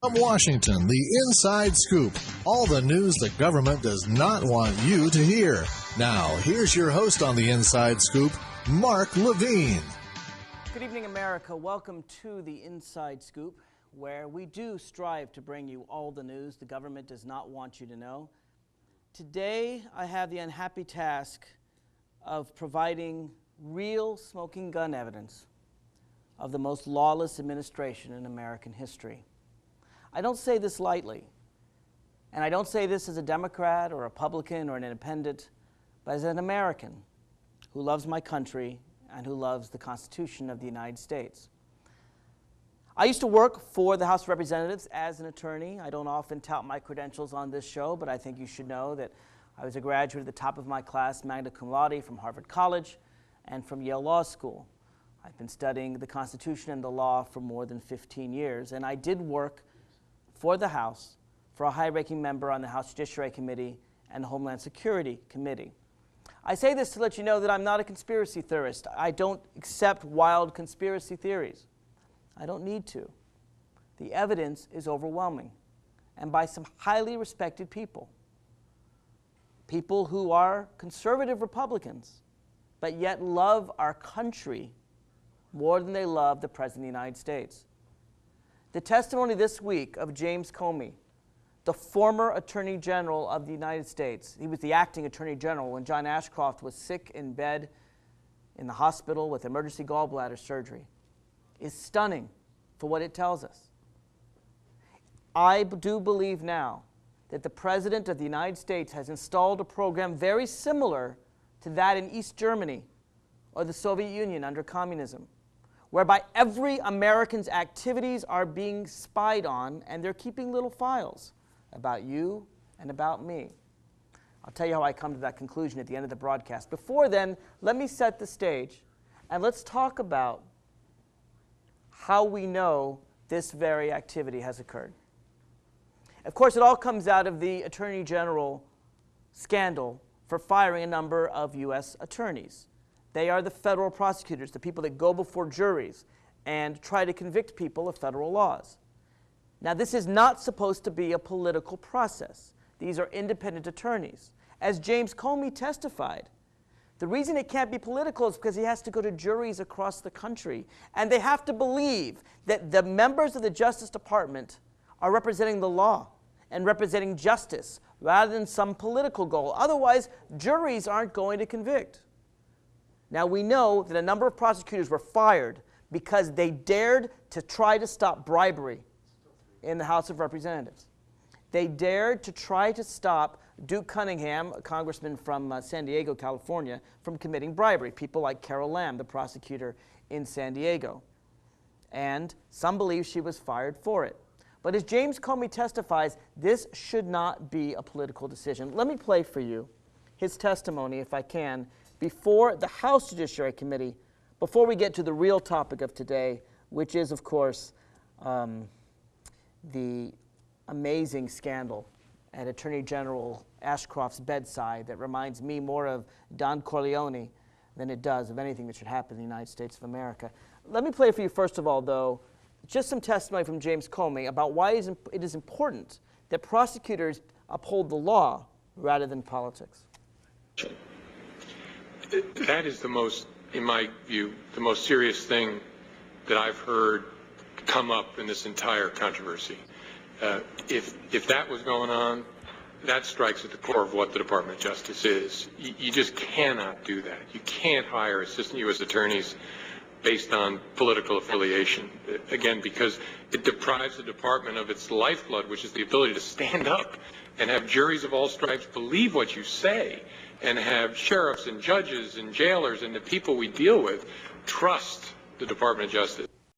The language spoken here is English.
From Washington, the Inside Scoop. All the news the government does not want you to hear. Now, here's your host on the Inside Scoop, Mark Levine. Good evening, America. Welcome to the Inside Scoop, where we do strive to bring you all the news the government does not want you to know. Today, I have the unhappy task of providing real smoking gun evidence of the most lawless administration in American history. I don't say this lightly, and I don't say this as a Democrat or a Republican or an independent, but as an American who loves my country and who loves the Constitution of the United States. I used to work for the House of Representatives as an attorney. I don't often tout my credentials on this show, but I think you should know that I was a graduate at the top of my class, magna cum laude, from Harvard College and from Yale Law School. I've been studying the Constitution and the law for more than 15 years, and I did work for the House, for a high-ranking member on the House Judiciary Committee and the Homeland Security Committee. I say this to let you know that I'm not a conspiracy theorist. I don't accept wild conspiracy theories. I don't need to. The evidence is overwhelming, and by some highly respected people. People who are conservative Republicans, but yet love our country more than they love the President of the United States. The testimony this week of James Comey, the former Attorney General of the United States, he was the acting Attorney General when John Ashcroft was sick in bed in the hospital with emergency gallbladder surgery, is stunning for what it tells us. I do believe now that the President of the United States has installed a program very similar to that in East Germany or the Soviet Union under communism, whereby every American's activities are being spied on, and they're keeping little files about you and about me. I'll tell you how I come to that conclusion at the end of the broadcast. Before then, let me set the stage, and let's talk about how we know this very activity has occurred. Of course, it all comes out of the Attorney General scandal for firing a number of U.S. attorneys. They are the federal prosecutors, the people that go before juries and try to convict people of federal laws. Now, this is not supposed to be a political process. These are independent attorneys. As James Comey testified, the reason it can't be political is because he has to go to juries across the country, and they have to believe that the members of the Justice Department are representing the law and representing justice rather than some political goal. Otherwise, juries aren't going to convict. Now, we know that a number of prosecutors were fired because they dared to try to stop bribery in the House of Representatives. They dared to try to stop Duke Cunningham, a congressman from San Diego, California, from committing bribery. People like Carol Lam, the prosecutor in San Diego. And some believe she was fired for it. But as James Comey testifies, this should not be a political decision. Let me play for you his testimony, if I can, before the House Judiciary Committee, before we get to the real topic of today, which is, of course, the amazing scandal at Attorney General Ashcroft's bedside that reminds me more of Don Corleone than it does of anything that should happen in the United States of America. Let me play for you, first of all, though, just some testimony from James Comey about why it is important that prosecutors uphold the law rather than politics. That is the most, in my view, the most serious thing that I've heard come up in this entire controversy. If that was going on, that strikes at the core of what the Department of Justice is. You just cannot do that. You can't hire assistant U.S. attorneys based on political affiliation, again, because it deprives the department of its lifeblood, which is the ability to stand up and have juries of all stripes believe what you say, and have sheriffs and judges and jailers and the people we deal with trust the Department of Justice.